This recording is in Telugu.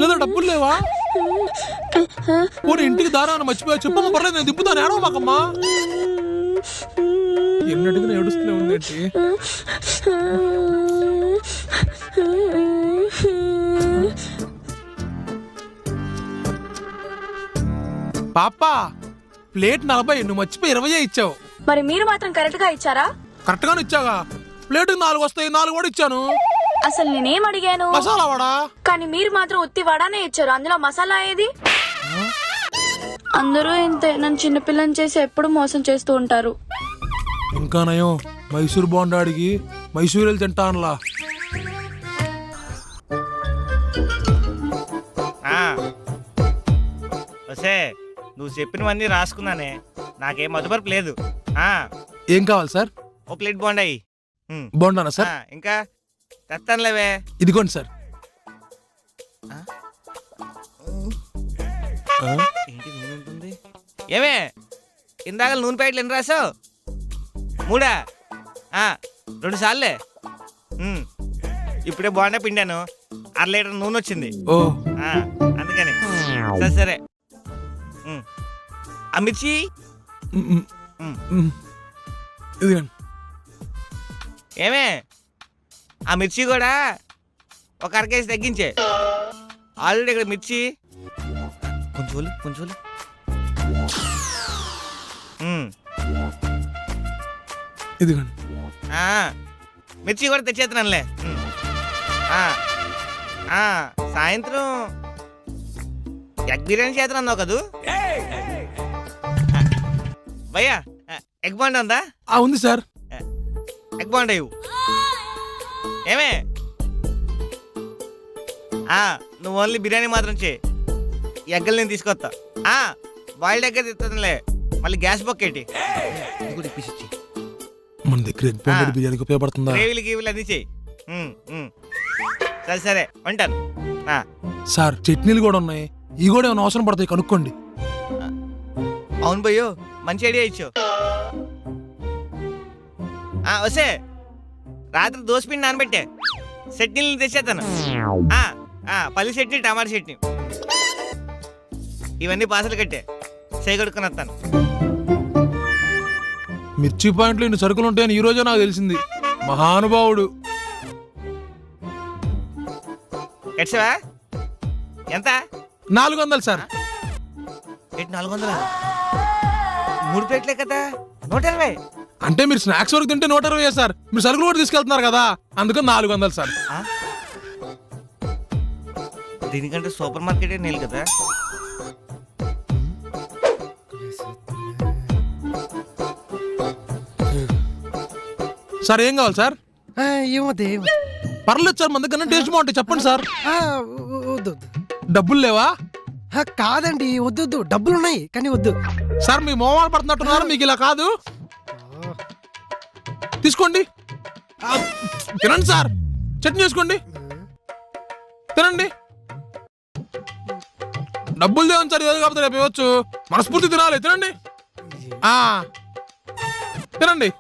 లేదా డబ్బులు లేవా? పోనీ ఇంటికి దారాన్ని మర్చిపోయా చెప్పమ్మా, పర్లేదు నేను దిప్పుతాను, ఏడవ మాకమ్మా. ఎన్నటికి ఏడుస్తూనే ఉందేంటి? పాపా ప్లేట్ 40, నువ్వు మర్చిపోయి 20 ఇచ్చావు. మరి మీరు మాత్రం కరెక్ట్ గా ఇచ్చారా? కరెక్ట్ గానే ఇచ్చాగా. ప్లేట్ 4 వస్తాయి, 4 కూడా ఇచ్చాను. అసలు నేనేం అడిగాను? మసాలా వడా. కానీ మీరు మాత్రం ఉత్తి వడానే ఇచ్చారు, అందులో మసాలా ఏది? అందరూ ఇంతే, నన్ను చిన్నపిల్లని చేసి ఎప్పుడు మోసం చేస్తూ ఉంటారు. ఇంకా నయం మైసూర్ బోండా అడిగి మైసూర్ తింటానులా. వసే నువ్వు చెప్పినవన్నీ రాసుకున్నానే, నాకేం మధుపరపు లేదు. ఏం కావాలి సార్? ఓ ప్లేట్ బోండాయి. బోండానా సార్? ఇంకా తెస్తానులేవే. ఇదిగోండి సార్. ఏంటి నూనె ఉంటుంది? ఏమే ఇందాక నూనె ప్యాకెట్లు ఎన్ని రాసావు? 3? 2 సార్లే. ఇప్పుడే బోండా పిండాను, 1/2 లీటర్ నూనె వచ్చింది. అందుకని సరే సరే. ఆ మిర్చి ఇదిగోండి. ఏమే ఆ మిర్చి కూడా ఒక 1/2 కేజీ తగ్గించే. ఆల్రెడీ ఇక్కడ మిర్చి కొంచెం ఇదిగోండి. మిర్చి కూడా తెచ్చేస్తున్నానులే. సాయంత్రం ఎగ్ బిర్యానీ చేస్తున్నావు కదూ? భయ్యా ఎగ్ బాండా ఉందా? ఉంది సార్. ఎగ్ బాండా ఇవ్వు. ఏమే నువ్వు ఓన్లీ బిర్యానీ మాత్రం చేయి, ఎగ్గలు నేను తీసుకొస్తా. బాయిల్డ్ ఎగ్ తెస్తానులే, మళ్ళీ గ్యాస్ బొక్కేటి మన దగ్గర ఎగ్ బాండా బిర్యానీకి ఉపయోగపడుతుందా? గ్రేవీలు గీవీలు అన్నీ చెయ్యి. సరే సరే ఉంటాను. సార్ చట్నీలు కూడా ఉన్నాయి, ఇవి కూడా ఏమైనా అవసరం పడతాయి కనుక్కోండి. అవును భయ్యో, మంచి ఐడియా ఇచ్చావు. వసే రాత్రి దోసపిండి నానబెట్టే, చట్నీలు తెచ్చేస్తాను. పల్లి చట్నీ, టమాటా చట్నీ ఇవన్నీ పాసలు కట్టే చేయగొడుకుని వస్తాను. మిర్చి పాయింట్లు ఇన్ని సరుకులు ఉంటాయని ఈ రోజే నాకు తెలిసింది. మహానుభావుడు. కట్సావా? ఎంత? 400 సార్. 400? 3 ప్లేట్లే కదా, 120. అంటే మీరు స్నాక్స్ వరకు తింటే 120 సార్. మీరు సరుకులు కూడా తీసుకెళ్తున్నారు కదా, అందుకని 400 సార్. దీనికంటే సూపర్ మార్కెటే నీళ్ళు కదా. సార్ ఏం కావాలి సార్? ఏమవుతాయి? పర్లేదు సార్, మన దగ్గర టేస్ట్ బాగుంటాయి, చెప్పండి సార్. డబ్బులు లేవా? కాదండి, వద్దు, డబ్బులున్నాయి కానీ వద్దు సార్. మీ మోమాలు పడుతున్నట్టున్నారు, మీకు ఇలా కాదు. తీసుకోండి, తినండి సార్. చట్నీ చేసుకోండి, తినండి. డబ్బులు దేవని సార్, ఏదో కాకపోతే రేపు ఇవ్వచ్చు. మనస్ఫూర్తి తినాలి, తినండి. తినండి.